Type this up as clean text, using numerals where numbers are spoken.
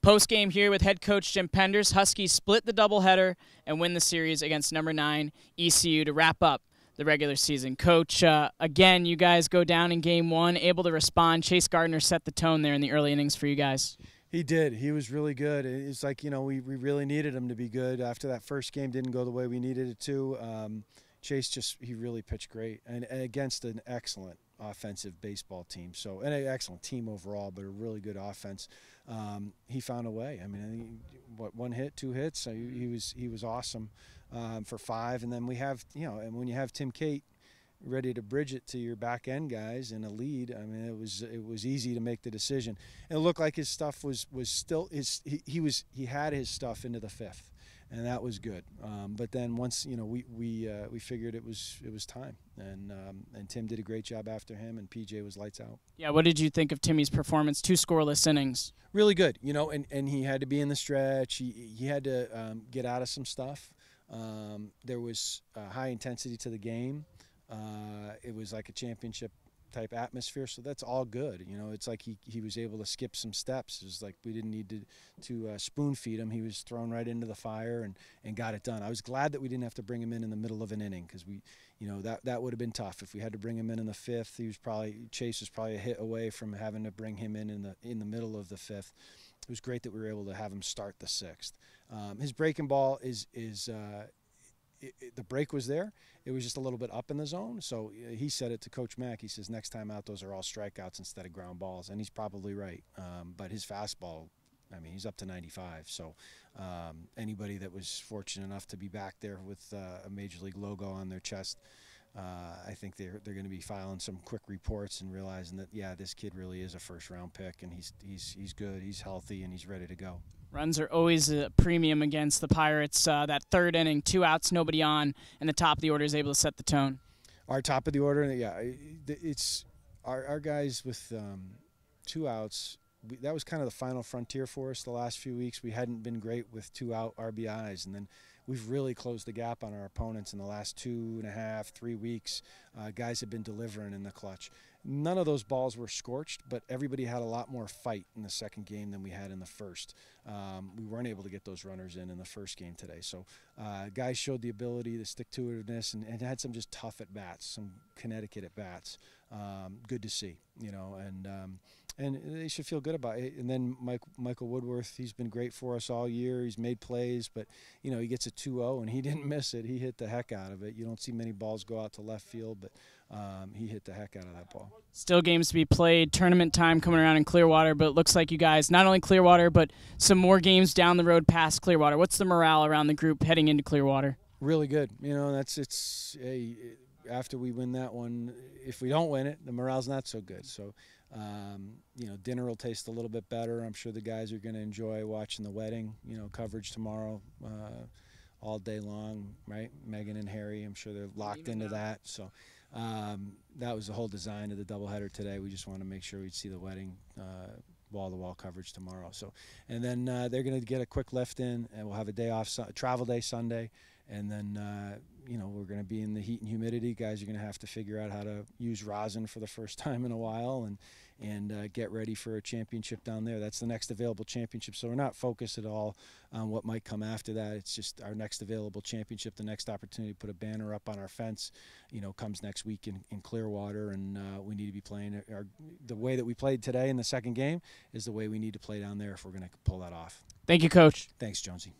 Post-game here with head coach Jim Penders. Huskies split the doubleheader and win the series against number 9 ECU to wrap up the regular season. Coach, again, you guys go down in game 1, able to respond. Chase Gardner set the tone there in the early innings for you guys. He did. He was really good. It's like, we really needed him to be good. After that first game didn't go the way we needed it to. Chase he really pitched great and against an excellent offensive baseball team. So, and an excellent team overall, but a really good offense. He found a way. I mean, one hit, 2 hits. So he was awesome for 5. And then we have, and when you have Tim Cate ready to bridge it to your back end guys in a lead, I mean, it was easy to make the decision. And it looked like his stuff was still he had his stuff into the 5th. And that was good, but then once we figured it was time, and Tim did a great job after him, and PJ was lights out. Yeah, what did you think of Timmy's performance? 2 scoreless innings. Really good, and he had to be in the stretch. He had to get out of some stuff. There was high intensity to the game. It was like a championship type atmosphere, so that's all good. It's like he was able to skip some steps. It was like we didn't need to spoon feed him. He was thrown right into the fire and got it done. I was glad that we didn't have to bring him in the middle of an inning, because that would have been tough if we had to bring him in the 5th. Chase was probably a hit away from having to bring him in the middle of the 5th. It was great that we were able to have him start the 6th. His breaking ball is the break was there. It was just a little bit up in the zone. So he said it to Coach Mack. He says, next time out, those are all strikeouts instead of ground balls. And he's probably right. But his fastball, I mean, he's up to 95. So anybody that was fortunate enough to be back there with a Major League logo on their chest, I think they're going to be filing some quick reports and realizing that, yeah, this kid really is a first-round pick, and he's good, he's healthy, and he's ready to go. Runs are always a premium against the Pirates. That 3rd inning, 2 outs, nobody on, and the top of the order is able to set the tone. Our top of the order, yeah, it's our guys with 2 outs. That was kind of the final frontier for us the last few weeks. We hadn't been great with 2-out RBIs, and then we've really closed the gap on our opponents in the last 2.5, 3 weeks. Guys have been delivering in the clutch. None of those balls were scorched, but everybody had a lot more fight in the second game than we had in the first. We weren't able to get those runners in the first game today. So guys showed the ability, the stick-to-itiveness, and had some just tough at-bats, some Connecticut at-bats. Good to see, and they should feel good about it. And then Michael Woodworth, he's been great for us all year. He's made plays, but, he gets a 2-0, and he didn't miss it. He hit the heck out of it. You don't see many balls go out to left field, but he hit the heck out of that ball. Still games to be played, tournament time coming around in Clearwater, but it looks like you guys, not only Clearwater, but some more games down the road past Clearwater. What's the morale around the group heading into Clearwater? Really good. After we win that one, if we don't win it, the morale's not so good. So, dinner will taste a little bit better. I'm sure the guys are going to enjoy watching the wedding, coverage tomorrow all day long, right? Megan and Harry, I'm sure they're locked into that. So that was the whole design of the doubleheader today. We just want to make sure we'd see the wedding wall-to-wall coverage tomorrow. So, and then they're going to get a quick lift in, and we'll have a day off, travel day Sunday, and then we're going to be in the heat and humidity. Guys are going to have to figure out how to use rosin for the first time in a while, and get ready for a championship down there. That's the next available championship. So we're not focused at all on what might come after that. It's just our next available championship. The next opportunity to put a banner up on our fence, comes next week in Clearwater, and we need to be playing the way that we played today in the second game is the way we need to play down there if we're going to pull that off. Thank you, Coach. Thanks, Jonesy.